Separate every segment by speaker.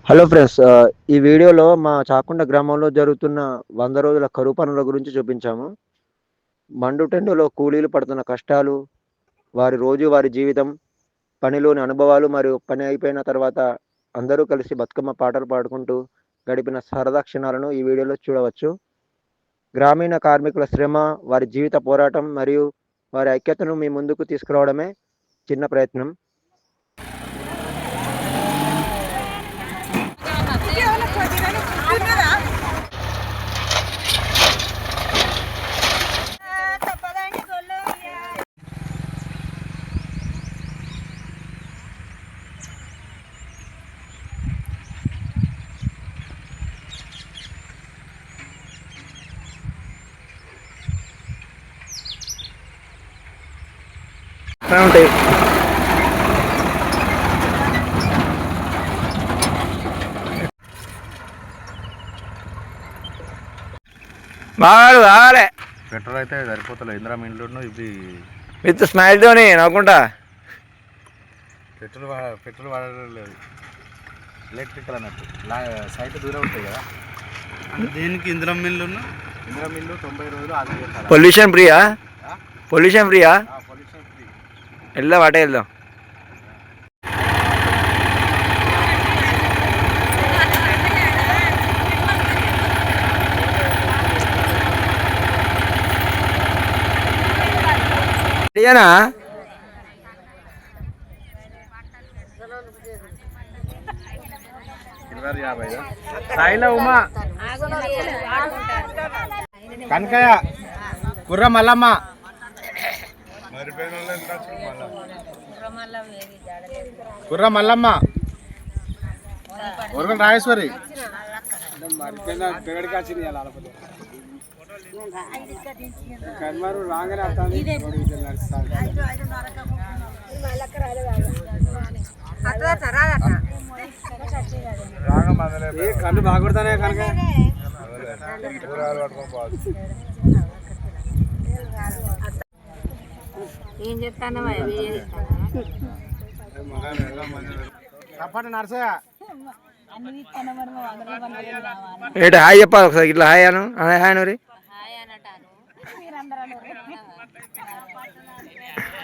Speaker 1: Hello friends, ఈ వీడియోలో మా చాకుంట గ్రామంలో జరుగుతున్న 100 రోజుల కరువు పనుల గురించి చూపించాము. మండుటెండలో కూలీలు పడుతున్న కష్టాలు, వారి జీవితం, పనిలోని అనుభవాలు మరియు పని అయిపోయిన తర్వాత అందరూ కలిసి బతుకమ్మ పాటలు పాడుకుంటూ గడిపిన సరదా క్షణాలను ఈ వీడియోలో చూడవచ్చు. గ్రామీణ కార్మికుల శ్రమ, వారి జీవిత పోరాటం మరియు వారి ఐక్యతను మీ ముందుకు తీసుకురావడమే చిన్న ప్రయత్నం. ఉంటాయి బాగా
Speaker 2: పెట్రోల్ అయితే సరిపోతలేదు. ఇందిరా ఇంట్లో ఇది
Speaker 1: విత్ స్మైల్తోని నవ్వుకుంటా.
Speaker 2: పెట్రోల్ వాడడం లేదు, ఎలక్ట్రికల్ అన్నట్టు. సైట్ దూరం ఉంటాయి కదా, దేనికి ఇందిరా మిల్లు 90 రోజులు ఆగి.
Speaker 1: పొల్యూషన్ ఫ్రీయా? Pollution free. వెళ్దాం, వాటే వెళ్దాం. రెడీనా?
Speaker 2: సాయిల ఉమా, కనకయ్య, కుర్ర మల్లమ్మ, కుర్ర మల్లమ్మ, ఊరుగం రాజేశ్వరి. కళ్ళు బాగా కొడతానే కనుక
Speaker 3: ఏం చెప్తాను
Speaker 2: నర్సయ్య.
Speaker 1: ఏంటి హాయ్ చెప్పాలి ఒకసారి, ఇట్లా హాయ్ అను. హాయ్ నూరి.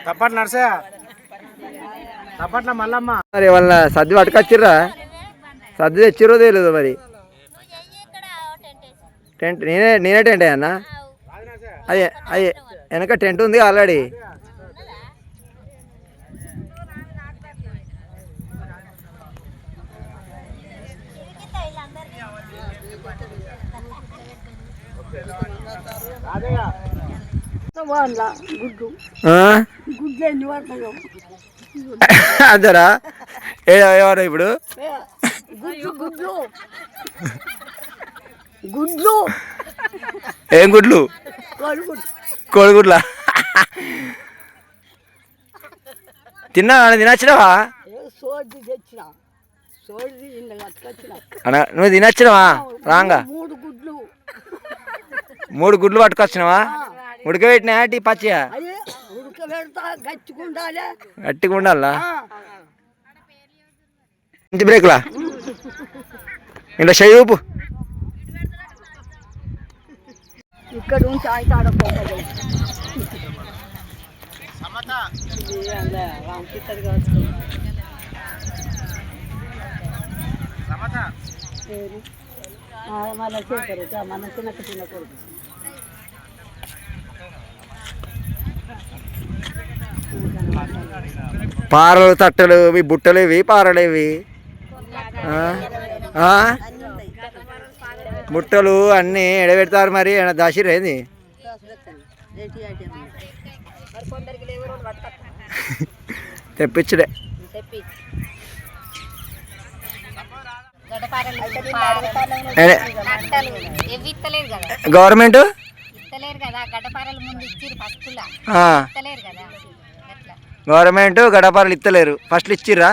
Speaker 2: తప్పటి నర్సయ్య, తప్పట్ల మల్లమ్మ.
Speaker 1: మరి వాళ్ళ సర్ది పట్టుకొచ్చిర్రా? సర్ది తెచ్చిర్రో తెలియదు మరి. టెంట్ నేనే టెంట్ అయ్యా. అది వెనక టెంట్ ఉంది ఆల్రెడీ. అంతరా? ఎవరు ఇప్పుడు
Speaker 3: గుడ్లు?
Speaker 1: ఏం గుడ్లు? కోడిగుడ్లా? తినచ్చినావా? నువ్వు తినచ్చినావా? రాంగా 3 గుడ్లు పట్టుకొచ్చినావా? ఉడకబెట్టినా టీ పచ్చియా? గట్టిగా ఉండాలా? ఇంటి బ్రేక్లా ఇంట్లో చెయ్యి ఊపు.
Speaker 3: ఇక్కడ మన చిన్నకు తినకూడదు.
Speaker 1: పారలు, తట్టలు, ఇవి బుట్టలు, ఇవి పారలు, ఇవి బుట్టలు అన్నీ ఎడబెడతారు. మరి దాసిరు ఏంది? తెప్పించుడే. గవర్నమెంట్ గవర్నమెంట్ గడపారలు ఇస్తలేరు. ఫస్ట్ ఇచ్చిర్రా?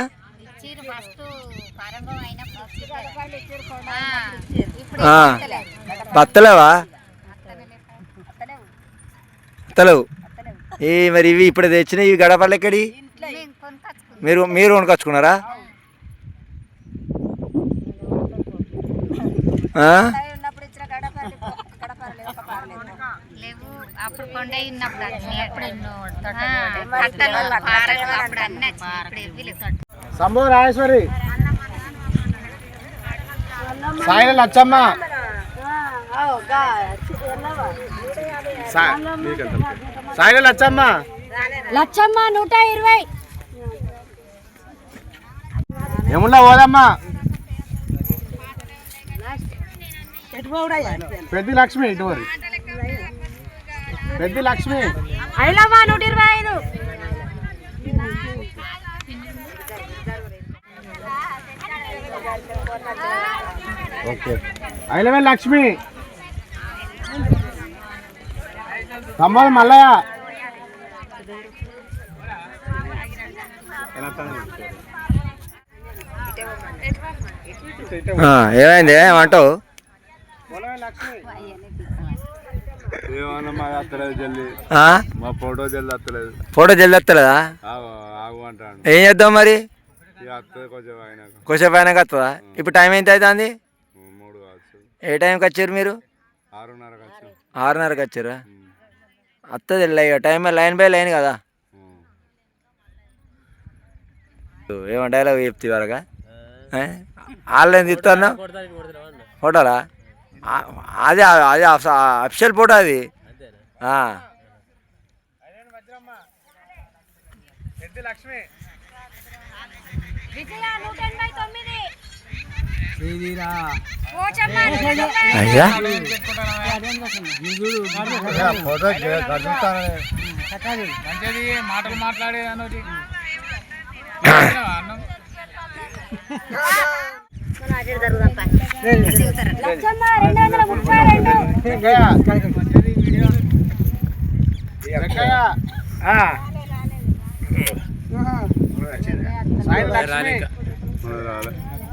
Speaker 1: బత్తలేవా? బత్తలేవు. మరి ఇవి ఇప్పుడు తెచ్చిన ఇవి గడపారలు ఎక్కడి? మీరు కొనుకొచ్చుకున్నారా? ఆ?
Speaker 4: లేవు అప్పుడు కొండే ఉన్నప్పుడు ఎప్పుడు కట్టలు పారలు అప్పుడు అన్నీ ఇప్పుడు ఇవి లేవు.
Speaker 2: సంభూ రాజేశ్వరి సాయిల లచ్చమ్మ సాయిల లచ్చమ్మ
Speaker 3: లచ్చమ్మ 120.
Speaker 2: ఏముండా పోదమ్మా పెద్ద లక్ష్మి ఇటువరి పెద్ద లక్ష్మి
Speaker 3: ఐలమ్మ 125.
Speaker 2: ఓకే ఐలవే లక్ష్మి తమ్మల మల్లయ్య
Speaker 1: ఏమైంది ఏమంటావు?
Speaker 2: ఏమన్నా అత్తలేదు జల్లి
Speaker 1: ఆ?
Speaker 2: మా ఫోటో జల్లి అత్తలేదు
Speaker 1: ఫోటో జల్ది వస్తలేదా?
Speaker 2: ఆగు అంటాను
Speaker 1: ఏం చేద్దాం మరి?
Speaker 2: అత్తది కొంచెం ఆయన
Speaker 1: కొంచెం అయినాక వస్తుందా? ఇప్పుడు టైం ఎంత అవుతుంది?
Speaker 2: 3 కావచ్చు
Speaker 1: ఏ టైంకి వచ్చారు మీరు?
Speaker 2: 6:30 కావచ్చు
Speaker 1: 6:30కి వచ్చారా? వస్తుంది టైం లైన్ బై లైన్ కదా. ఏమో డైలాగ్ చెప్తే వరగా ఆన్లైన్ తిస్తాను ఫోటోలా? అదే అదే అఫిషియల్ ఫోటో అది.
Speaker 2: లక్ష్మి
Speaker 1: అయ్యా
Speaker 2: ఫోటో మంచిది మాటలు మాట్లాడేది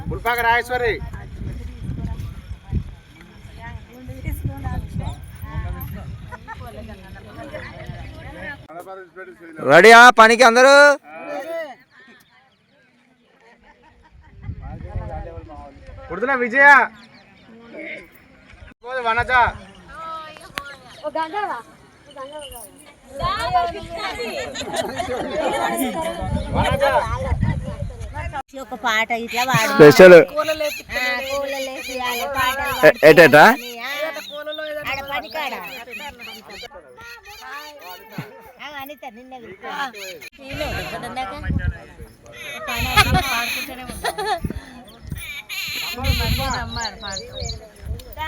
Speaker 2: పుల్పాక రాజేశ్వరి
Speaker 1: రెడీయా పనికి అందరూ?
Speaker 2: కుడుతున్నా విజయ వనజ
Speaker 4: ఒక పాట ఇట్లా వాడు
Speaker 1: స్పెషల్ ఎటా
Speaker 4: పనికాడ అనిత నిన్న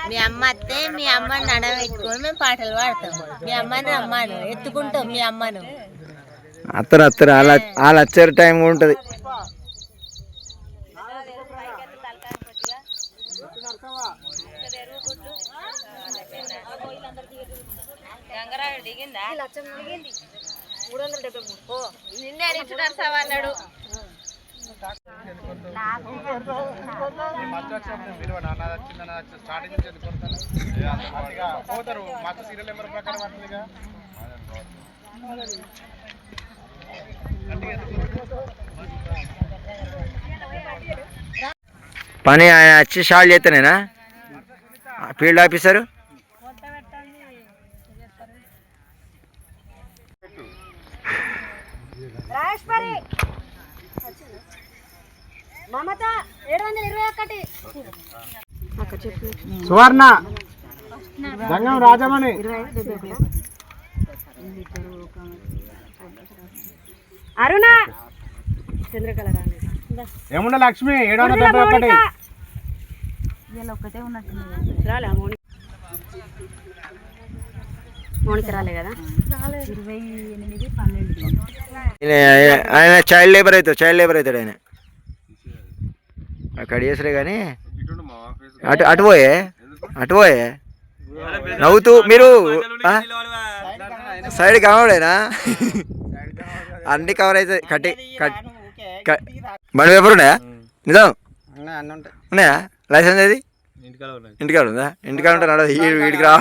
Speaker 4: మీ అమ్మ అత్తే మీ అమ్మని నడవెట్టుకొని మేము పాటలు పాడతాం. మీ అమ్మని రమ్మాను ఎత్తుకుంటాం మీ అమ్మను.
Speaker 1: అత్తరు వాళ్ళు వచ్చే టైం కూడా ఉంటుంది.
Speaker 4: నిన్నే అనిచున్నారు సవాళ్ళడు
Speaker 2: పోతారు మత సీరియల్ నెంబర్ ప్రకారం పడుతుందిగా.
Speaker 1: పని ఆయన వచ్చి షాల్ చేస్తానేనా ఫీల్డ్ ఆఫీసరు?
Speaker 2: సువర్ణ జంగం రాజమణి
Speaker 3: అరుణ చంద్రకళ
Speaker 2: ఏముండ లక్ష్మి 791
Speaker 3: ఒక్కటే ఉన్నట్టు రాలే మౌనిక రాలే కదా 28, 12
Speaker 1: ఆయన చైల్డ్ లేబర్ అవుతాడు ఆయన. అక్కడ చేసరే కానీ అటు పోయే నవ్వుతూ మీరు సైడ్ కవరేనా? అన్ని కవర్ అవుతుంది. బండి పేపర్ ఉన్నాయా? నిజం ఉన్నాయా? లైసెన్స్ ఏది? ఇంటికాడ ఉందా? ఇంటికాడ ఉంటాడు. వీడికి రా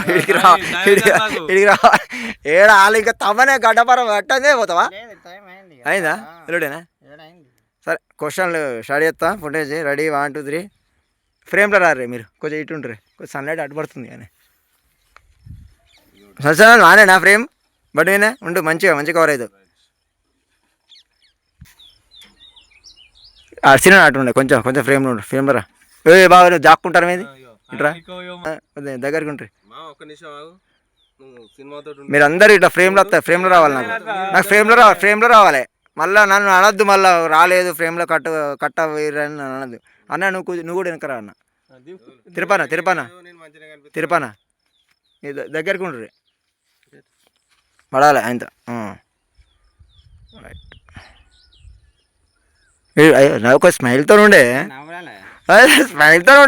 Speaker 1: ఏడ వాళ్ళు ఇంకా తమ్మనే గడ్డపరం పట్టదే పోతావా? అయిందా? రెడీనా? సరే క్వశ్చన్లు స్టార్ట్ చేస్తా. ఫుటేజ్ రెడీ 1 2 3 ఫ్రేమ్లో రారే మీరు, కొంచెం ఇటు ఉంటారు, కొంచెం సన్లైట్ అడ్డు పడుతుంది కానీ. సరే నానే నా ఫ్రేమ్ బట్ నేనే ఉండు, మంచిగా కవర్ అవుతుంది. సినిమా అటు ఉండే కొంచెం ఫ్రేమ్లో రా. బాగా నువ్వు జాక్కుంటారు మీది ఇట్రా, దగ్గరికి ఉంటారు మీరు అందరు ఇట్లా ఫ్రేమ్లో రావాలి. నాకు ఫ్రేమ్లో రావాలి. మళ్ళీ నన్ను అనొద్దు, మళ్ళీ రాలేదు ఫ్రేమ్లో కట్ట వేయరని అనద్దు అన్న. నువ్వు కూడా వెనకరా అన్న. తిరుపానా దగ్గరికి ఉండరు పడాలి ఆయనతో. నాకు ఒక స్మైల్తో ఉండే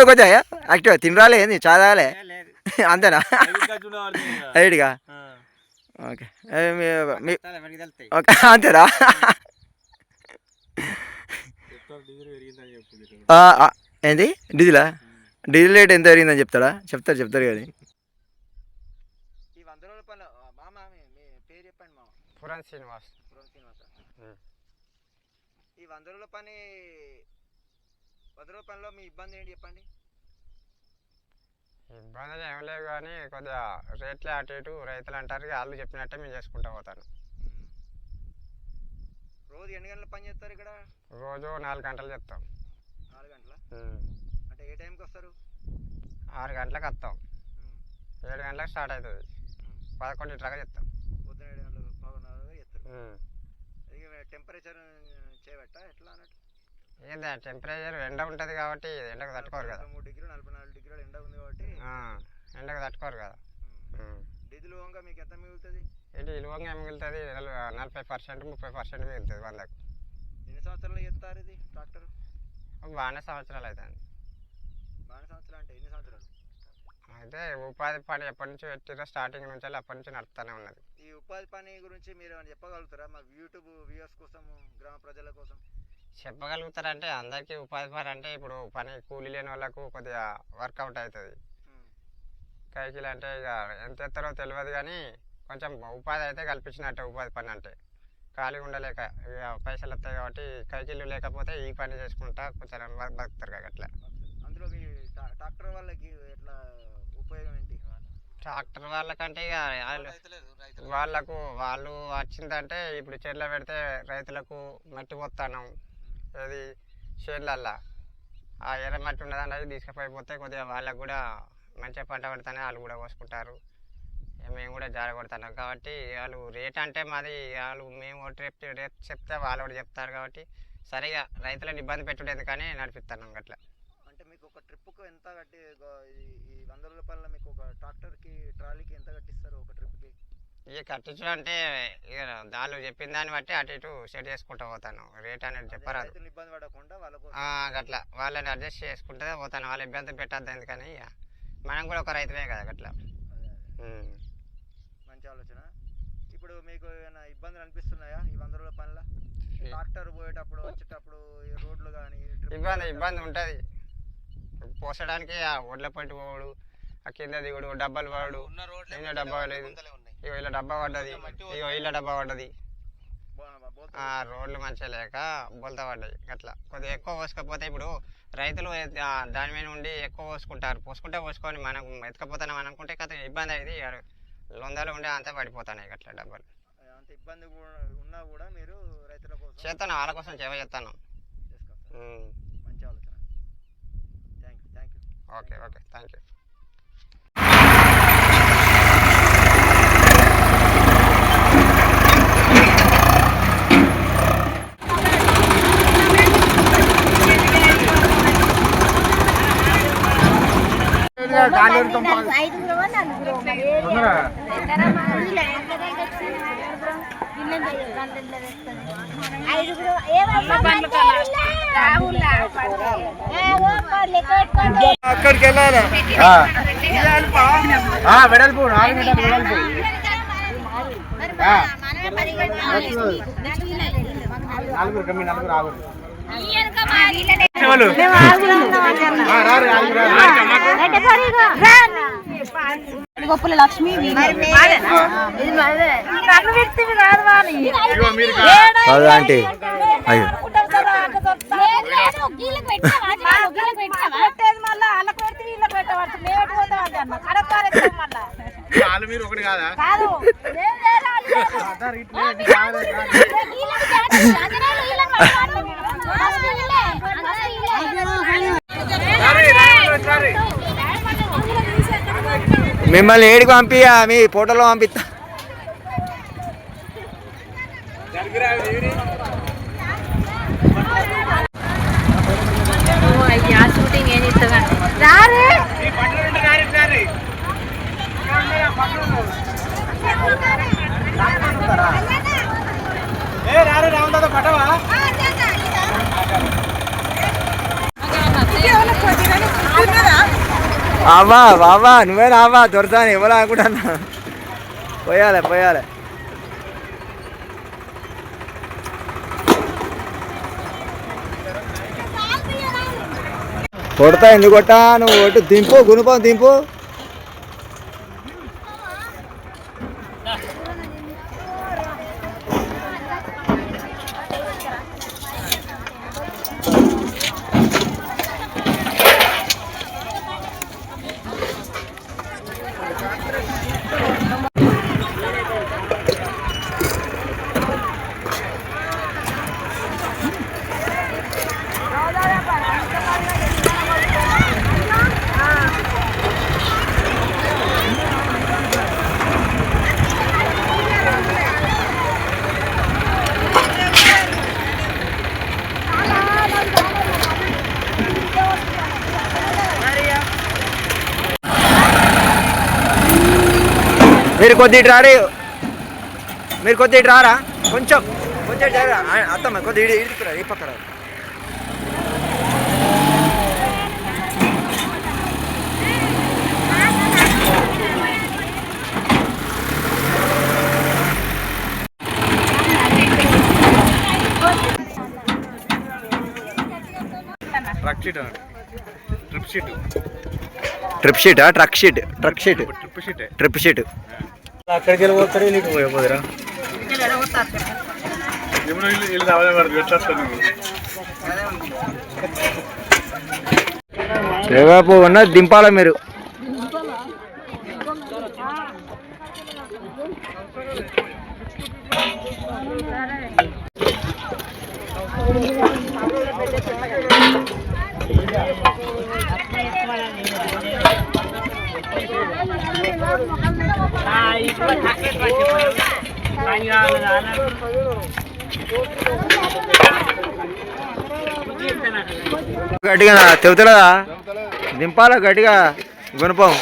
Speaker 1: కొంచెం యాక్టివ్గా తినరాలే, ఏంది చా తాగాలే అంతేనా? రైట్గా ఓకే ఓకే అంతేనా? ఏంది డీజిల్ రేట్ ఎంత పెరిగిందని చెప్తారు కానీ. ఈ 100 రోజుల పనులు మామ మీ పేరు చెప్పండి మామ. పురాణ్ శ్రీనివాస్. ఈ 100 రోజుల పనిలో మీ ఇబ్బంది ఏంటి చెప్పండి.
Speaker 5: ఇబ్బంది ఏం లేవు కానీ కొద్దిగా రేట్లే అటు ఇటు రైతులు అంటారు, వాళ్ళు చెప్పినట్టే మేము చేసుకుంటూ పోతాను.
Speaker 1: రోజు ఎన్ని గంటల పని చేస్తారు ఇక్కడ?
Speaker 5: రోజు 4 గంటలు చెప్తాం.
Speaker 1: 4 గంటల అంటే ఏ టైంకి వస్తారు?
Speaker 5: 6 గంటలకు వస్తాం, 7 గంటలకు స్టార్ట్ అవుతుంది, 11 దాకా చెప్తాం.
Speaker 1: పొద్దున 7 గంటలకు 11 చెప్తారు. టెంపరేచర్ చేయబట్ట ఎట్లా అన్నట్టు?
Speaker 5: ఏందా టెంపరేచర్ ఎండ ఉంటుంది కాబట్టి ఎండకు తట్టుకోరు కదా.
Speaker 1: 43 డిగ్రీలు 44 డిగ్రీలు ఎండ ఉంది కాబట్టి
Speaker 5: ఎండకు తట్టుకోరు కదా.
Speaker 1: డీజిల్ వంగ మీకు ఎంత మిగులుతుంది?
Speaker 5: ఇటు ఇలువంగా మిగులుతుంది 40% 30% మిగులుతుంది 100కు.
Speaker 1: ఎన్ని సంవత్సరాలు చేస్తారు ఇది ట్రాక్టర్?
Speaker 5: బాగానే సంవత్సరాలు అవుతుంది.
Speaker 1: బాగానే సంవత్సరాలు అంటే ఎన్ని సంవత్సరాలు?
Speaker 5: అయితే ఉపాధి పని ఎప్పటి నుంచి పెట్టిరో స్టార్టింగ్ నుంచి అప్పటి నుంచి నడుపుతూనే ఉన్నది.
Speaker 1: ఈ ఉపాధి పని గురించి మీరు ఏమైనా చెప్పగలుగుతారా మా యూట్యూబ్ వ్యూవర్స్ కోసం, గ్రామ ప్రజల కోసం?
Speaker 5: చెప్పగలుగుతారంటే అందరికీ ఉపాధి పని అంటే ఇప్పుడు పని కూలీ లేని వాళ్ళకు కొద్దిగా వర్కౌట్ అవుతుంది. కైకిలు అంటే ఇక ఎంత ఎత్తారో తెలియదు కానీ కొంచెం ఉపాధి అయితే కల్పించినట్టే ఉపాధి పని అంటే. ఖాళీగా ఉండలేక ఇక పైసలు వస్తాయి కాబట్టి కైకిలు లేకపోతే ఈ పని చేసుకుంటా కొంచెం బతుకుతారు కదా అట్లా.
Speaker 1: అందులో మీ ట్రాక్టర్ వాళ్ళకి ఎట్లా ఉపయోగం ఏంటి?
Speaker 5: ట్రాక్టర్ వాళ్ళకంటే ఇక వాళ్ళు వచ్చిందంటే ఇప్పుడు చెర్ల పెడితే రైతులకు మట్టి పోతాను, అది షేర్లల్లా ఆ ఎర్ర మట్టి ఉన్నదంటే అది తీసుకుపోయిపోతే కొద్దిగా వాళ్ళకు కూడా మంచిగా పంట పడితేనే వాళ్ళు కూడా కోసుకుంటారు. మేము కూడా జారగొడతాం కాబట్టి వాళ్ళు రేట్ అంటే మాది వాళ్ళు మేము రేట్ చెప్తే వాళ్ళు కూడా చెప్తారు కాబట్టి సరిగా రైతులను ఇబ్బంది పెట్టుడేది కానీ నడిపిస్తాను అట్లా.
Speaker 1: అంటే మీకు ఒక ట్రిప్కు ఎంత కట్టి ఈ 100 రూపాయల మీకు ఒక ట్రాక్టర్కి ట్రాలీకి ఎంత కట్టిస్తారు ఒక ట్రిప్కి?
Speaker 5: ఇక కట్టించడం అంటే ఇక వాళ్ళు చెప్పిన దాన్ని బట్టి అటు ఇటు సెట్ చేసుకుంటూ పోతాను. రేట్ అనేది చెప్పరాదు,
Speaker 1: ఇబ్బంది పడకుండా
Speaker 5: అట్లా వాళ్ళని అడ్జస్ట్ చేసుకుంటే పోతాను. వాళ్ళు ఇబ్బంది పెట్టద్దు ఎందుకని ఇక మనం కూడా ఒక రైతులే కదా అట్లా.
Speaker 1: మంచి ఆలోచన. ఇప్పుడు మీకు ఏమైనా ఇబ్బందులు అనిపిస్తున్నాయా ఈ 100 రోజుల పనిలో? ట్రాక్టర్ పోయేటప్పుడు వచ్చేటప్పుడు రోడ్లు కానీ
Speaker 5: ఇబ్బంది ఉంటుంది. పోసడానికి ఆ ఒడ్ల పంటి పోవడు, ఆ కింద దిగుడు, డబ్బాలు పడడు, డబ్బా లేదు, ఇగో ఇలా డబ్బా పడ్డది, ఇగో ఇలా డబ్బా పడ్డది. రోడ్లు మంచిగా లేక బొల్తా పడ్డాయి అట్లా. కొద్దిగా ఎక్కువ పోసుకపోతే ఇప్పుడు రైతులు దాని మీద ఉండి ఎక్కువ పోసుకొని మనం ఎత్తుకపోతాం అనుకుంటే కథ ఇబ్బంది అయింది. లొందలు ఉండే అంతా పడిపోతాయి అట్లా డబ్బాలు.
Speaker 1: అంత ఇబ్బంది ఉన్నా కూడా మీరు రైతుల కోసం
Speaker 5: చేస్తాను, వాళ్ళ కోసం సేవ చేస్తాను.
Speaker 1: మంచి ఆలోచన. Thank you.
Speaker 5: Okay thank you.
Speaker 1: అక్కడికి వెళ్ళాలి. వెడల్పు 4 మీటర్లు వెడల్పు. నలుగురు ఆగురు.
Speaker 3: గొప్పల లక్ష్మి
Speaker 1: ఆంటీ అయ్యో
Speaker 2: మీరు ఒకటి కాదా
Speaker 1: మిమ్మల్ని ఏడికి పంపియా మీ ఫోటోలో పంపిస్తా.
Speaker 3: షూటింగ్ ఏం ఇస్తా
Speaker 1: అవ్వా బాబా నువ్వే రావా దొరసాని ఎవరు అనుకుంటున్నా. పోయాలి కొడతా ఎందుకు కొట్టా నువ్వు ఒట్టు దింపు గుణపం దింపు. మీరు కొద్దిగా రారా కొంచెం అత్తమ్మ కొద్దిగా ఇడుకురా ఈ పక్కన. ట్రిప్ షీట్
Speaker 2: అక్కడికి వెళ్ళిపోతారు నీకు పోయిపోదురా
Speaker 1: ఉన్న దింపాల మీరు. గట్టిగా తెగుతలేదా దింపాల గట్టిగా గుణపం.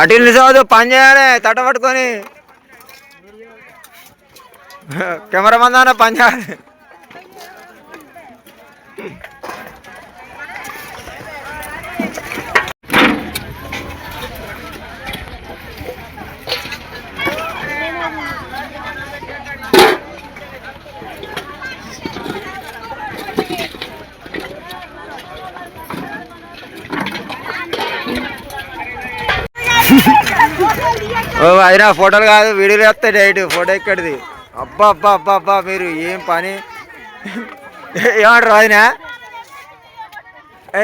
Speaker 1: అటు నిలసవద్దు పని చేయాలి తట్ట పట్టుకొని కెమెరా మందాన పని చేయాలి. ఓ అదినా ఫోటోలు కాదు వీడియోలు వేస్తాయి డైట్ ఫోటో ఎక్కడిది. అబ్బా మీరు ఏం పని ఏమంటారు అదినా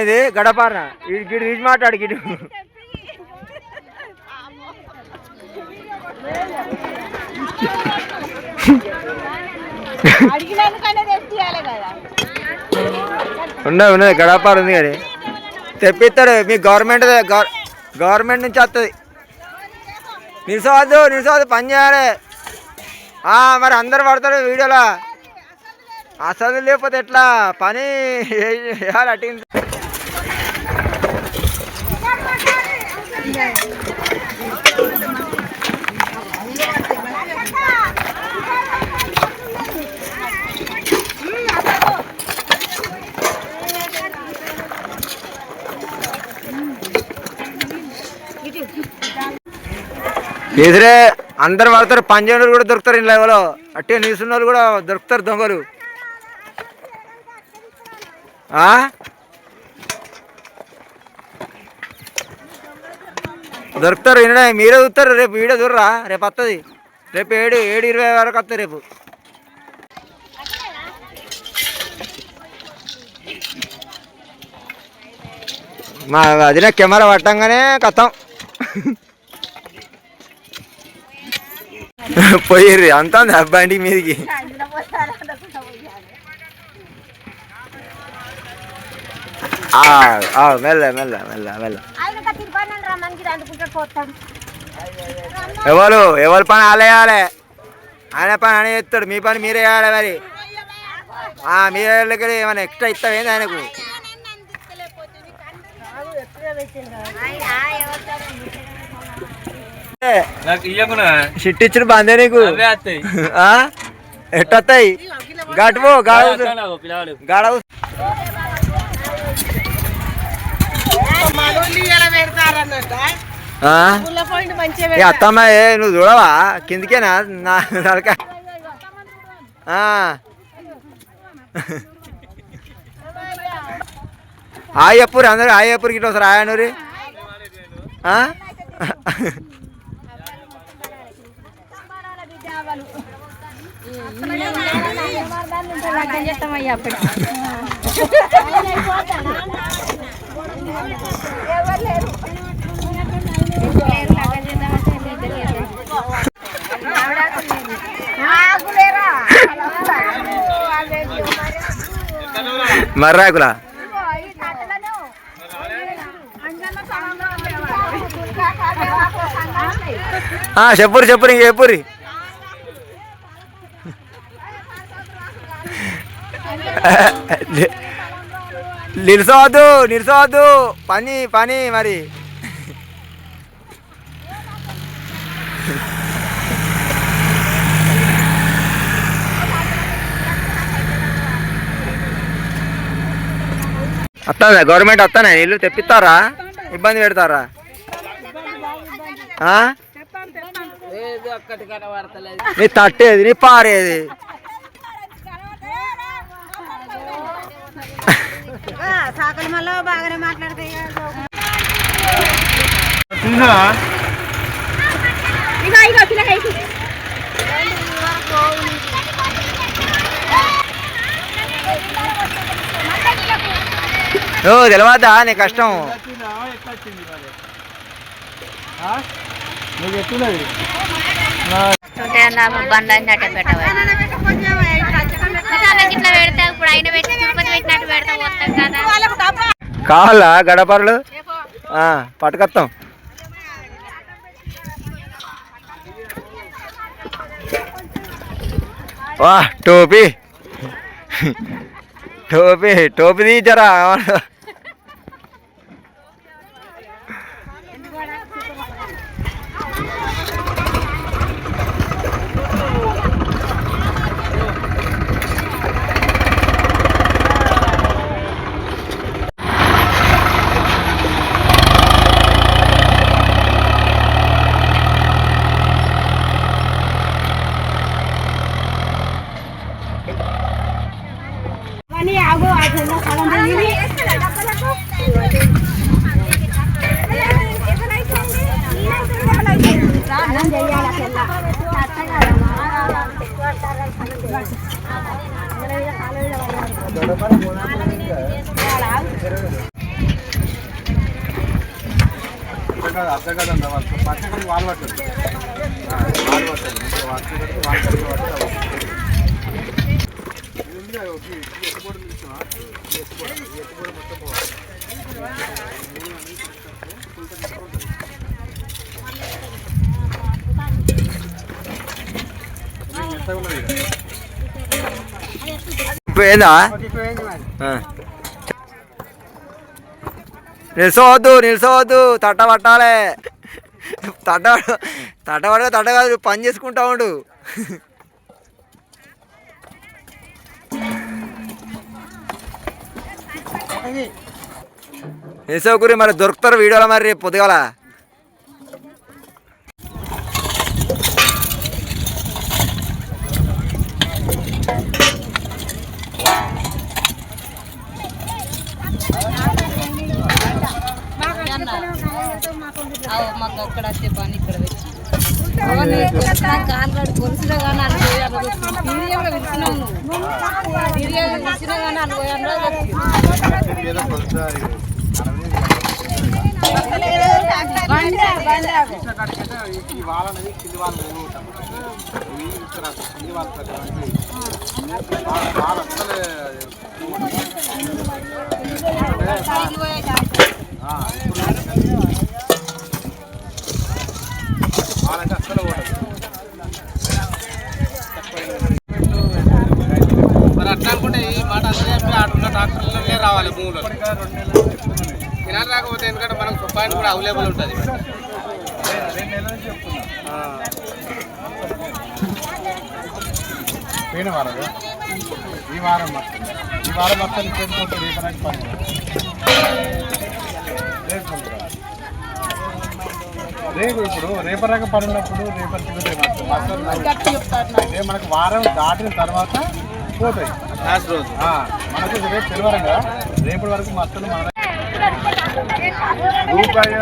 Speaker 1: ఇది గడపారనా గిడి తీసి మాట్లాడు గిడి. ఉన్నది గడపార ఉంది కానీ తెప్పిస్తాడు మీ గవర్నమెంట్ నుంచి వస్తుంది. నిలిసవద్దు పని చేయాలి. మరి అందరు పడతారు వీడియోలో అసలు లేకపోతే ఎట్లా పని వేయాలి అటు. ఎదురే అందరు పడతారు పని చేయని కూడా దొరుకుతారు ఇంట్లో ఎవరో అట్టే నిలుస్తున్న వాళ్ళు కూడా దొరుకుతారు దొంగలు. దొరుకుతారు వినడా మీరే చూస్తారు రేపు వీడియో చూడరా రేపు వస్తుంది రేపు 7:20 వరకు వస్తుంది రేపు మా అదిన కెమెరా పట్టంగానే కథం పోయిర్రి అంతా బండి మీదకి మెల్ల మెల్ల మెల్ల మెల్ల ఎవరి పని ఆలేయాలి ఆయన పని ఆయన చేస్తాడు మీ పని మీరే వేయాలి మరి మీరే ఏమైనా ఎక్స్ట్రా ఇస్తావేంది ఆయనకు షిట్ ఇచ్చిన బందే నీకు ఎట్టొస్తాయి గట్టుపో గాడ అత్తమ్మ నువ్వు చూడవా కిందికేనా నా నడక ఆయప్పూరి అందరు ఆయప్పూరికి ఇట్లా వస్తారు ఆయనూరి మర్రాకులా చెప్పురి చెప్పురి ఇంక చెప్పురి నిలిసవద్దు పని పని మరి వస్తుందా గవర్నమెంట్ వస్తానా నీళ్ళు తెప్పిస్తారా ఇబ్బంది పెడతారా నీ తట్టేది నీ పారేది
Speaker 4: బాగానే మాట్లాడతాయి
Speaker 1: ఓ తెలియదా నీ కష్టం
Speaker 3: బండి అట్ట ఇట్లా పెడతా ఇప్పుడు ఆయన పెట్టి తిరుపతి పెట్టినట్టు పెడతా పోతాం కదా
Speaker 1: కావాలా గడపరలు పట్టుకొస్తాం వా టోపీ టోపీ టోపీ తీయరా పోయిందా నిల్చోవద్దు తట్ట పట్టాలి తట్ట కాదు పని చేసుకుంటా ఉండు నిల్చోకురి మరి దొరుకుతారు వీడియోలో మరి రేపు పొద్దుగాల
Speaker 6: మాకు అక్కడ వచ్చే పని ఇక్కడ ఆల్రెడీ కొలిసినా కానీ అనుభవాలు పిలిచినావు నువ్వు పిలిచినా కానీ అనుభవాలు
Speaker 2: ఈ వాళ్ళ అనేది కింది వాళ్ళు ఇక్కడ కింది వాళ్ళ వాళ్ళ అసలు వాళ్ళంటే అసలు మరి అట్లా అనుకుంటే ఈ మాట అందరూ చెప్పి ఆడున్న డాక్టర్లనే రావాలి భూములు తినాలి రాకపోతే ఎందుకంటే మనకు సుపాయింట్ కూడా అవైలబుల్ ఉంటుంది. 2 నెలల నుంచి చెప్తున్నా పోయిన వారం ఈ వారం మొత్తం ఇచ్చేది రేపటి పని రేపు ఇప్పుడు రేపటి పని ఉన్నప్పుడు రేపటి మనకు వారం దాటిన తర్వాత పోతాయి లాస్ట్ రోజు మనకు రేపు తెలియరం కదా రేపటి వరకు మొత్తం మన రూపాయి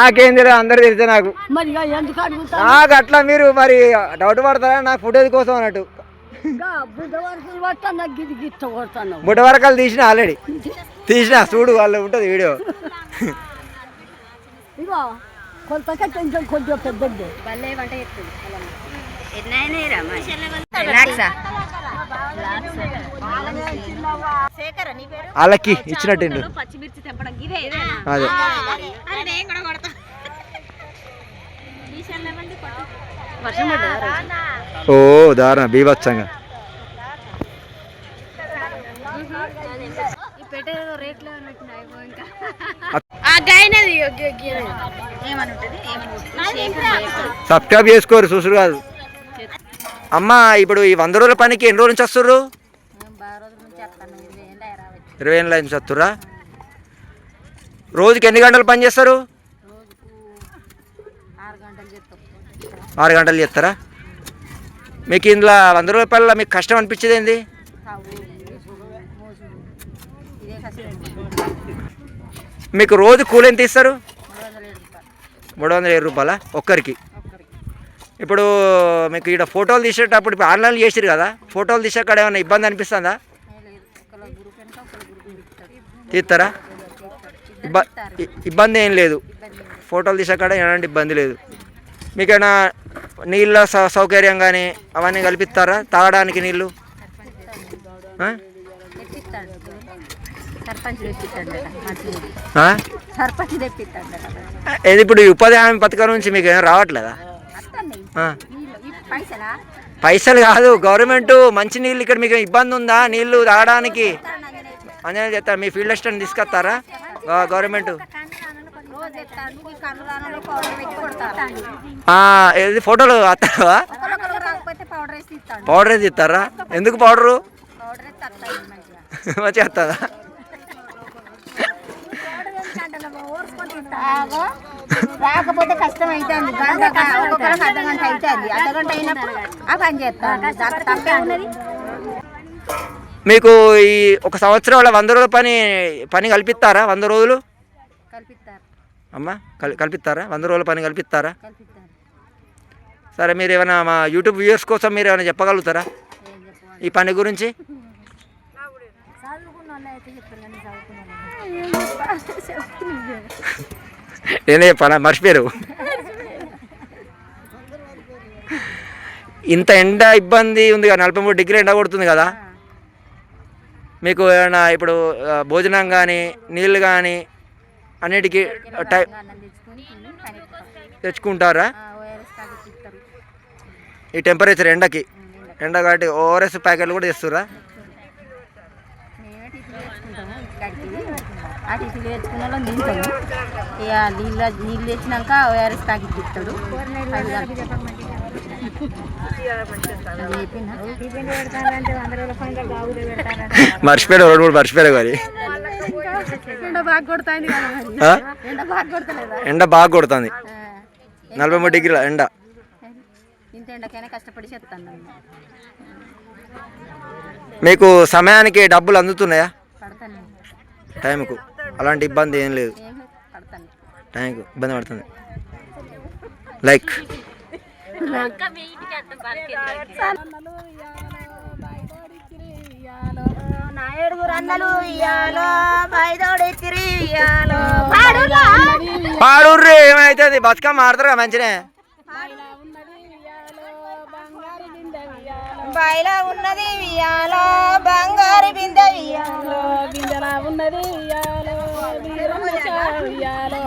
Speaker 1: నాకేం తెలియదు, అందరు తెలిసే నాకు.
Speaker 6: మరి ఎందుకు అడుగుతా
Speaker 1: నాకు అట్లా మీరు మరి డౌట్ పడతారా నాకు ఫుటేజ్ కోసం అన్నట్టు.
Speaker 6: బుధవారం పడతాను గిది గిత్త కొడతాను
Speaker 1: బుట్ట వరకాలు తీసిన ఆల్రెడీ తీసిన, చూడు వాళ్ళు ఉంటుంది వీడియో.
Speaker 6: ఇగో కొంతకే కొంచెం కొంచెం పెద్దది
Speaker 1: వాళ్ళకి ఇచ్చినట్టు
Speaker 4: పచ్చిమిర్చి తెంపడం ఇదే
Speaker 1: అదే.
Speaker 4: నేను కూడా కొడతా.
Speaker 6: వర్షం పడ్డా
Speaker 1: ఓ దారుణ బీభత్సంగా. సబ్స్క్రైబ్ చేసుకోరు చూసురు కాదు. అమ్మ ఇప్పుడు ఈ 100 రోజుల పనికి ఎన్ని రోజుల నుంచి వస్తుర్రు? 20 ఏళ్ళ నుంచి వస్తుర్రా? రోజుకి ఎన్ని గంటలు పని చేస్తారు? 6 గంటలు చేస్తారా? మీకు ఇందులో 100 రూపాయల మీకు కష్టం అనిపించేది ఏంది? మీకు రోజు కూలి ఎంత ఇస్తారు? 307 రూపాయల ఒక్కరికి. ఇప్పుడు మీకు ఇక్కడ ఫోటోలు తీసేటప్పుడు ఇప్పుడు ఆన్లైన్ చేసిరు కదా, ఫోటోలు తీసేకాడ ఏమైనా ఇబ్బంది అనిపిస్తుందా? తీస్తారా? ఇబ్బంది ఏం లేదు, ఫోటోలు తీసేకాడ ఎలాంటి ఇబ్బంది లేదు. మీకైనా నీళ్ళ సౌకర్యం కానీ అవన్నీ కల్పిస్తారా? తాగడానికి నీళ్ళు ఇది ఇప్పుడు ఈ ఉపాధి హామీ పథకం నుంచి మీకు ఏం రావట్లేదా? పైసలు కాదు, గవర్నమెంట్ మంచి నీళ్ళు ఇక్కడ మీకు ఇబ్బంది ఉందా నీళ్ళు తాగడానికి అని చెప్తారు. మీ ఫీల్డ్ అసిస్టెంట్ తీసుకొస్తారా గవర్నమెంట్? ఇది ఫోటోలు వస్తావా? పౌడర్ వేసి ఇస్తారా? ఎందుకు పౌడరు మంచిగా వస్తుందా?
Speaker 4: రాకపోతే కష్టం అవుతుంది. ఒక్కొక్కరికి అర్ధగంట అవుతుంది. అర్ధగంట అయినప్పుడు ఆ పని చేస్తాను. తప్పే ఉన్నది.
Speaker 1: మీకు ఈ ఒక సంవత్సరం 100 రోజుల పని కల్పిస్తారా? 100 రోజులు అమ్మా కల్పిస్తారా? 100 రోజుల పని కల్పిస్తారా? సరే, మీరు ఏమైనా మా యూట్యూబ్ వ్యూవర్స్ కోసం మీరు ఏమైనా చెప్పగలుగుతారా ఈ పని గురించి? నేనే పని మర్చిపోయారు. ఇంత ఎండ ఇబ్బంది ఉంది కదా, 43 డిగ్రీ ఎండ కొడుతుంది కదా, మీకు ఏమైనా ఇప్పుడు భోజనం కానీ నీళ్ళు కానీ అన్నిటికీ తెచ్చుకుంటారా? ఈ టెంపరేచర్ ఎండ కాబట్టి ఓఆర్ఎస్ ప్యాకెట్లు కూడా తెస్తురా?
Speaker 4: తెచ్చుకున్న తింటాము. ఇక నీళ్ళు తెచ్చినాక ఓఆర్ఎస్ ప్యాకెట్ ఇస్తాడు.
Speaker 1: మర్చిపోయారు 2-3 మర్చిపోయారు కానీ ఎండ బాగా కొడుతుంది. 43 డిగ్రీల ఎండ.
Speaker 4: ఇంత ఎండకైనా కష్టపడి చెప్తాను.
Speaker 1: మీకు సమయానికి డబ్బులు అందుతున్నాయా? టైంకు అలాంటి ఇబ్బంది ఏం లేదు. టైంకు ఇబ్బంది పడుతుంది. లైక్ పాడుర్రి ఏమైతుంది? బతుకమ్మ ఆడతారు కదా మంచినే.
Speaker 4: బాయిలా ఉన్నది వియాలో బంగారు బిందె వియాలో
Speaker 6: బిందెలా ఉన్నది వియాలో వియాలో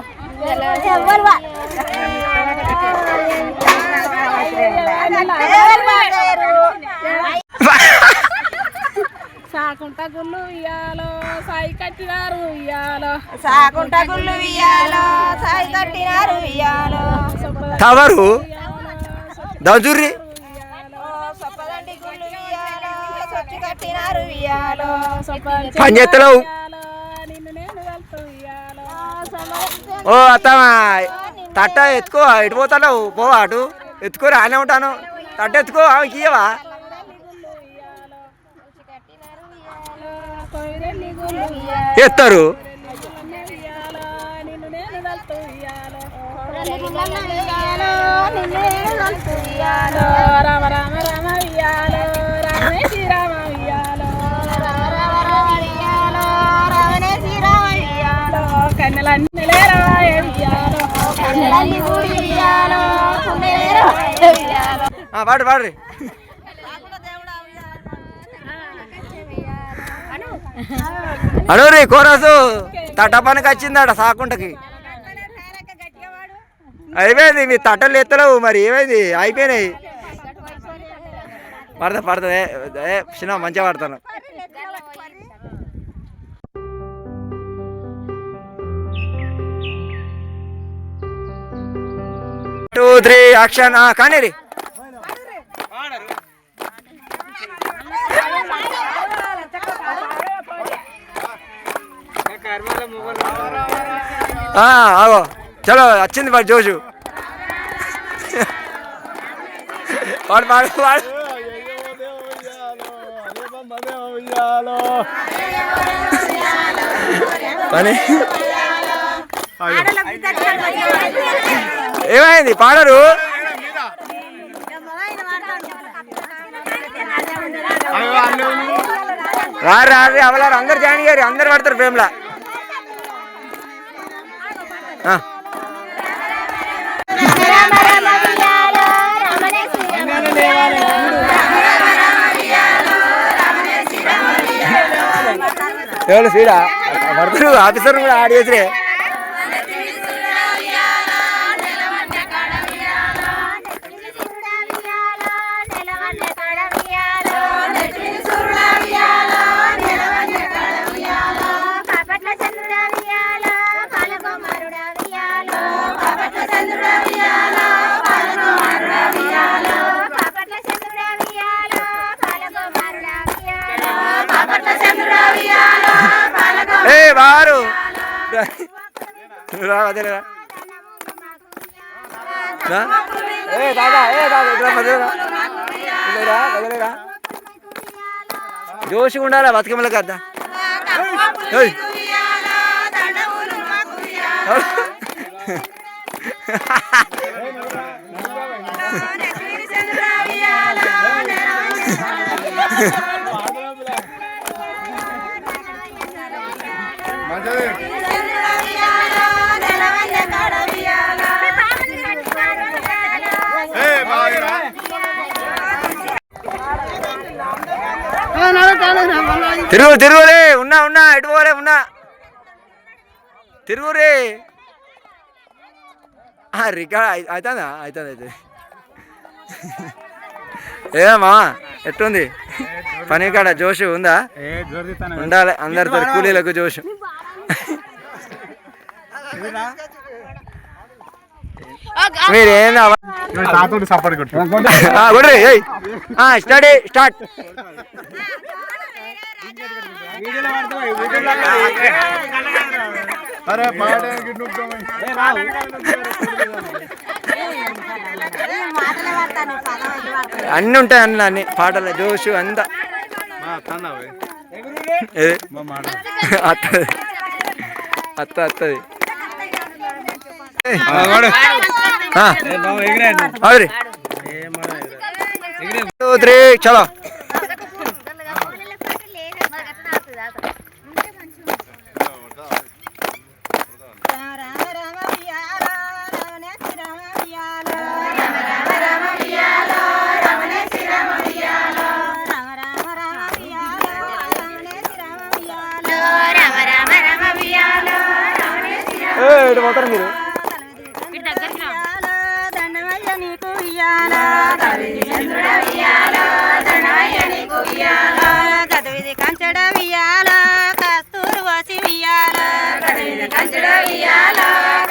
Speaker 6: సాకుంట గుళ్ళు వియాలో సాయి కట్టినారు వియాలో
Speaker 4: సాకుంట గుళ్ళు వియాలో సాయి కట్టినారు వియాలో
Speaker 1: తవరు దజుర్రి పని చేస్తలేవు. ఓ అత్తమ్మా తట్ట ఎత్తుకో, ఎటు పోతావు? పోవా అటు ఎత్తుకో, రానే ఉంటాను. తట్ట ఎత్తుకో, ఆమెకి ఇయ్యవా? ఎత్తారు.
Speaker 6: రామ రామ రామ ఉయ్యాలో రామనే శ్రీరామ ఉయ్యాలో రామనే శ్రీరామ ఉయ్యాలో కన్నెలన్నీ లేరా ఉయ్యాలో కన్నెలన్నీ ఉయ్యాలో
Speaker 1: పాడు పాడు అడవురి కోరసు తటపానికి వచ్చిందట సాకుంటకి అయిపోయింది మీ తట్టలు ఎత్తలేవు మరి ఏమైంది అయిపోయినాయి పడుతుంది చిన్న మంచిగా పడతాను 2, 3 యాక్షన్ కానీ రీ ఆగో చలో వచ్చింది వాడు జోషు వాడు వాడు వాడు పని ఏమైంది పాడరు రారు అవలారు అందరు జాయిన్ అయ్యారు అందరు పడతారు ఫేమ్లా ఎవరు సీడా పడతారు ఆఫీసర్ కూడా ఆడేసరే వారు జోషి ఉండాలా బతుకమ్మల కదా తిరుగులే ఉన్నా ఎటు పోలే ఉన్నా తిరుగురే రికార్డ్ అవుతుంది ఏమా ఎట్టుంది పని కాడ జోషు ఉందా ఉండాలి అందరితో కూలీలకు జోషు మీరేందా స్టడీ స్టార్ట్ అన్నీ ఉంటాయి అన్ని పాటలు జోషు అంతా అత్తది 2, 3 చలో ఎటు పోతారు మీరు
Speaker 7: కంచడ వియాల కస్తూరు వసి వియాల కంచడ వియాల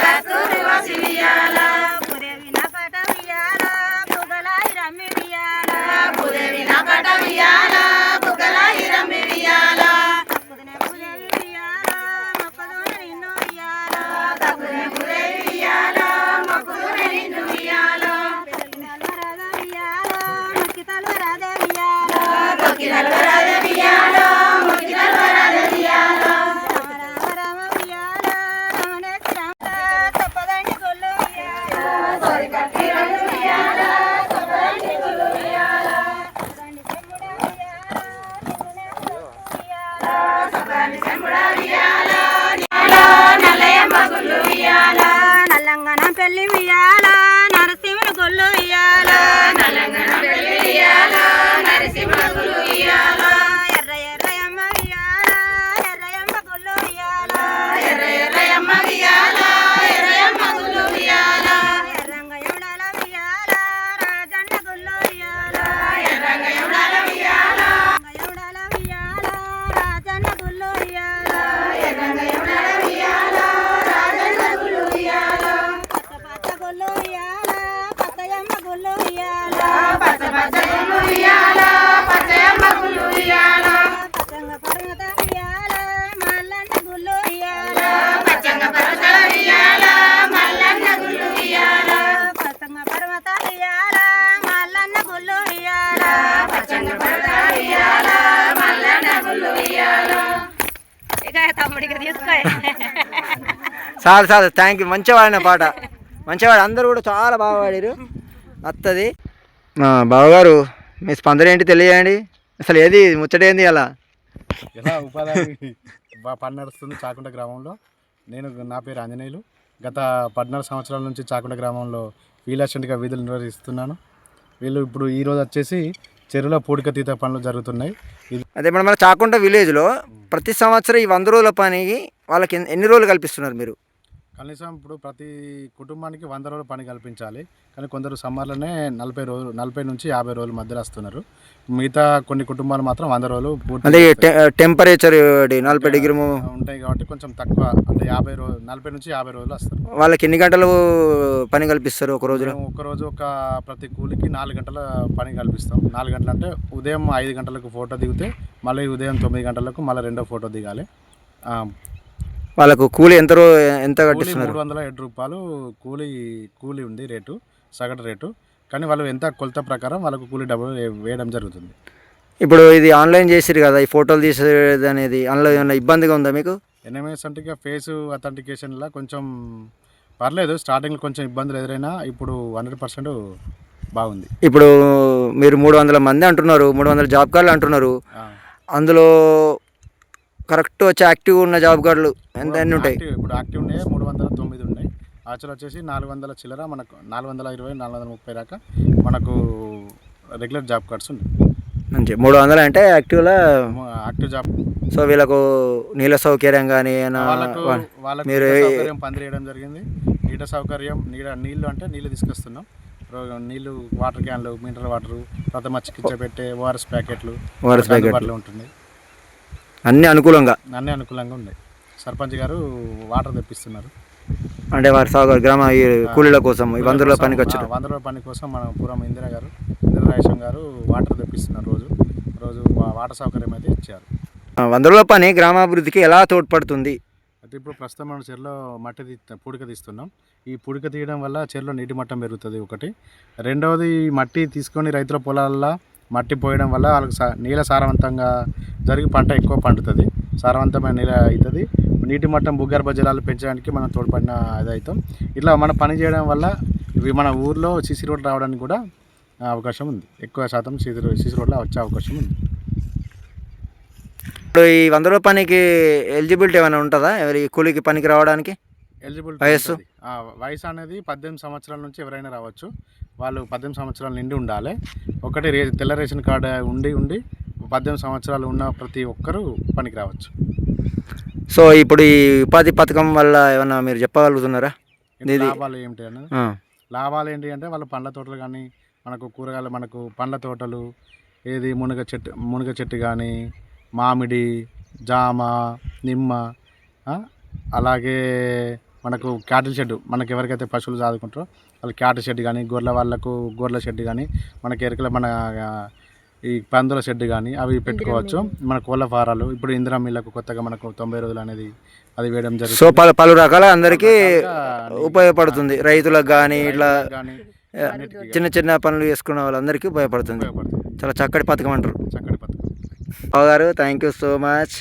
Speaker 7: కస్తూరు వసి వియాల పుదేవి నపట వియాల పుగలాయి రమ్మి వియాల పుదేవి నపట వియాల పుగలాయి రమ్మి వియాల పుదనే పుదేవి వియాల మొక్కదోన నిన్ను వియాల తపునే పుదేవి వియాల మొక్కదోన నిన్ను వియాల పెదలినల వియాల మొక్కితల రాధ వియాల మొక్కితల రాధ వియాల రామ రామ వియాల రమణ శ్యామ తప్పదండి గొల్ల వియాల ఉయ్యాల నల్లంగన పెళ్లి ఉయ్యాల నరసింహుని గుళ్ళు ఉయ్యాల నల్లంగన పెళ్లి ఉయ్యాల నరసింహుని గుళ్ళు ఉయ్యాల ఎర్ర ఎర్రయమ్మ ఉయ్యాల ఎర్రయమ్మ గుళ్ళు ఉయ్యాల ఎర్ర ఎర్రయమ్మ ఉయ్యాల ఎర్రయమ్మ గుళ్ళు ఉయ్యాల ఎర్రంగ ఎవడాల ఉయ్యాల రాజన్న గుళ్ళు ఉయ్యాల ఎర్రంగ ఎవడాల ఉయ్యాల ఎవడాల ఉయ్యాల రాజన్న గుళ్ళు ఉయ్యాల ఎర్రంగ ఎవడాల ఉయ్యాల రాజన్న గుళ్ళు ఉయ్యాల పచ్చ గుళ్ళు ఉయ్యాల పచ్చయమ్మ గుళ్ళు ఉయ్యాల పచ్చ గుళ్ళు ఉయ్యాల పచ్చయమ్మ గుళ్ళు ఉయ్యాల పచ్చంగ పర్వత ఉయ్యాల మల్లన్న గుళ్ళు ఉయ్యాల పచ్చంగ పర్వత ఉయ్యాల మల్లన్న గుళ్ళు ఉయ్యాల పచ్చంగ పర్వత ఉయ్యాల మల్లన్న గుళ్ళు ఉయ్యాల పచ్చంగ పర్వత ఉయ్యాల మల్లన్న గుళ్ళు ఉయ్యాల ఇక తమ్ముడికి తీసుకో
Speaker 1: చాలు థ్యాంక్ యూ. మంచిగా పాడిన పాట, మంచిగా పాడి అందరూ కూడా చాలా బాగా పాడారు. వస్తుంది. బావగారు మీ స్పందన ఏంటి తెలియండి. అసలు ఏది ముచ్చటేంది అలా
Speaker 8: ఎలా ఉపాధి పని నడుస్తుంది చాకుంట గ్రామంలో. నా పేరు ఆంజనేయులు. గత 14 సంవత్సరాల నుంచి చాకుంట గ్రామంలో ఫీల్డ్ అసిస్టెంట్గా విధులు నిర్వహిస్తున్నాను. వీళ్ళు ఇప్పుడు ఈరోజు వచ్చేసి చెరువులో పూడికతీత పనులు జరుగుతున్నాయి.
Speaker 1: అదే మన చాకుంట విలేజ్లో ప్రతి సంవత్సరం ఈ 100 రోజుల పనికి వాళ్ళకి ఎన్ని రోజులు కల్పిస్తున్నారు మీరు?
Speaker 8: కనీసం ఇప్పుడు ప్రతి కుటుంబానికి 100 రోజులు పని కల్పించాలి. కానీ కొందరు సమ్మర్లోనే 40 నుంచి 50 రోజుల మధ్యలో వస్తున్నారు. మిగతా కొన్ని కుటుంబాలు మాత్రం 100 రోజులు
Speaker 1: అంటే టెంపరేచర్ 40 డిగ్రీ
Speaker 8: ఉంటాయి కాబట్టి కొంచెం తక్కువ, అంటే 40 నుంచి 50 రోజులు వస్తారు.
Speaker 1: వాళ్ళకి ఎన్ని గంటలు పని కల్పిస్తారు ఒక రోజులో?
Speaker 8: ఒకరోజు ప్రతి కూలికి 4 గంటల పని కల్పిస్తాం. 4 గంటలు అంటే ఉదయం 5 గంటలకు ఫోటో దిగితే మళ్ళీ ఉదయం 9 గంటలకు మళ్ళీ రెండో ఫోటో దిగాలి.
Speaker 1: వాళ్ళకు కూలి ఎంత కట్టిస్తున్నారు?
Speaker 8: 307 రూపాయలు కూలి ఉంది రేటు, సగటు రేటు. కానీ వాళ్ళు ఎంత కొలత ప్రకారం వాళ్ళకు కూలి డబ్బులు వేయడం జరుగుతుంది.
Speaker 1: ఇప్పుడు ఇది ఆన్లైన్ చేసిరు కదా, ఈ ఫోటోలు తీసేది అనేది అందులో ఏమైనా ఇబ్బందిగా ఉందా మీకు?
Speaker 8: ఎన్ఎంఎస్ అంటే ఫేస్ అథెంటికేషన్లో కొంచెం పర్లేదు. స్టార్టింగ్లో కొంచెం ఇబ్బందులు ఎదురైనా ఇప్పుడు 100% బాగుంది.
Speaker 1: ఇప్పుడు మీరు 300 మంది అంటున్నారు, 300 జాబ్ కార్డులు అంటున్నారు. అందులో కరెక్ట్ వచ్చి యాక్టివ్ ఉన్న జాబ్ కార్డులు ఎన్ని ఉంటాయి?
Speaker 8: ఇప్పుడు యాక్టివ్ ఉన్నాయి 309 ఉన్నాయి. యాక్చువల్ వచ్చేసి 400 చిల్లర, మనకు 420 430 దాకా మనకు రెగ్యులర్ జాబ్ కార్డ్స్ ఉన్నాయి.
Speaker 1: మంచి 300 అంటే
Speaker 8: యాక్టివ్ జాబ్.
Speaker 1: సో వీళ్ళకు నీళ్ళ సౌకర్యం కానీ
Speaker 8: మీరు పందిరి వేయడం జరిగింది. నీళ్ళ సౌకర్యం, నీళ్ళు అంటే నీళ్ళు తీసుకొస్తున్నాం. నీళ్ళు వాటర్ క్యాన్లు, మినరల్ వాటర్, ప్రథమ చికిత్స పెట్టే ఓఆర్ఎస్ ప్యాకెట్లు ఉంటుంది.
Speaker 1: అన్నీ అనుకూలంగా
Speaker 8: ఉన్నాయి. సర్పంచ్ గారు వాటర్ తెప్పిస్తున్నారు.
Speaker 1: అంటే వారి గ్రామ కూలీల కోసం 100 రోజుల పనికి వచ్చారు.
Speaker 8: 100 రోజుల పని కోసం మన పూర్వం ఇందిరాయేశం గారు వాటర్ తెప్పిస్తున్నారు. రోజు వాటర్ సౌకర్యం అయితే ఇచ్చారు.
Speaker 1: 100 రోజుల పని గ్రామాభివృద్ధికి ఎలా తోడ్పడుతుంది?
Speaker 8: అయితే ఇప్పుడు ప్రస్తుతం మనం చెరువులో పూడిక తీస్తున్నాం. ఈ పూడిక తీయడం వల్ల చెరువులో నీటి మట్టం పెరుగుతుంది ఒకటి. రెండవది, మట్టి తీసుకొని రైతుల పొలాల్లో మట్టి పోయడం వల్ల వాళ్ళకి నీళ్ళ సారవంతంగా జరిగి పంట ఎక్కువ పండుతుంది, సారవంతమైన నీళ్ళ అవుతుంది. నీటి మట్టం భూగర్భ జలాలు పెంచడానికి మనం తోడ్పడిన ఇదవుతాం. ఇట్లా మనం పని చేయడం వల్ల మన ఊర్లో సిసి రోడ్లు రావడానికి కూడా అవకాశం ఉంది. ఎక్కువ శాతం సిసి రోడ్లో వచ్చే అవకాశం ఉంది.
Speaker 1: ఇప్పుడు ఈ 100 రోజుల పనికి ఎలిజిబిలిటీ ఏమైనా ఉంటుందా ఎవరి కూలికి పనికి రావడానికి?
Speaker 8: వయసు అనేది 18 సంవత్సరాల నుంచి ఎవరైనా రావచ్చు. వాళ్ళు 18 సంవత్సరాల నిండి ఉండాలి. ఒకటి తెల్ల రేషన్ కార్డు ఉండి 18 సంవత్సరాలు ఉన్న ప్రతి ఒక్కరూ పనికి రావచ్చు.
Speaker 1: సో ఇప్పుడు ఈ ఉపాధి పథకం వల్ల ఏమన్నా మీరు చెప్పగలుగుతున్నారా?
Speaker 8: లాభాలు ఏమిటి అన్నది? లాభాలు ఏంటి అంటే వాళ్ళ పండ్ల తోటలు కానీ, మనకు కూరగాయలు, మనకు పండ్ల తోటలు, మునగ చెట్టు కానీ, మామిడి, జామ, నిమ్మ, అలాగే మనకు క్యాటిల్ షెడ్, మనకు ఎవరికైతే పశువులు చదువుకుంటారో వాళ్ళు క్యాటిల్ షెడ్ కానీ, గొర్రెల షెడ్ కానీ, మనకి ఎరుకల ఈ పందుల షెడ్ కానీ అవి పెట్టుకోవచ్చు. మన కోళ్ళ ఫారాలు, ఇప్పుడు ఇందిరా మిల్లకు కొత్తగా మనకు 90 రోజులు అనేది అది వేయడం జరుగుతుంది.
Speaker 1: సో పలు రకాల అందరికీ ఉపయోగపడుతుంది. రైతులకు కానీ, ఇట్లా చిన్న పనులు చేసుకున్న వాళ్ళందరికీ ఉపయోగపడుతుంది. చాలా చక్కటి పథకం అంటారు.
Speaker 8: చక్కటి పథకం.
Speaker 1: బావగారు, థ్యాంక్ యూ సో మచ్.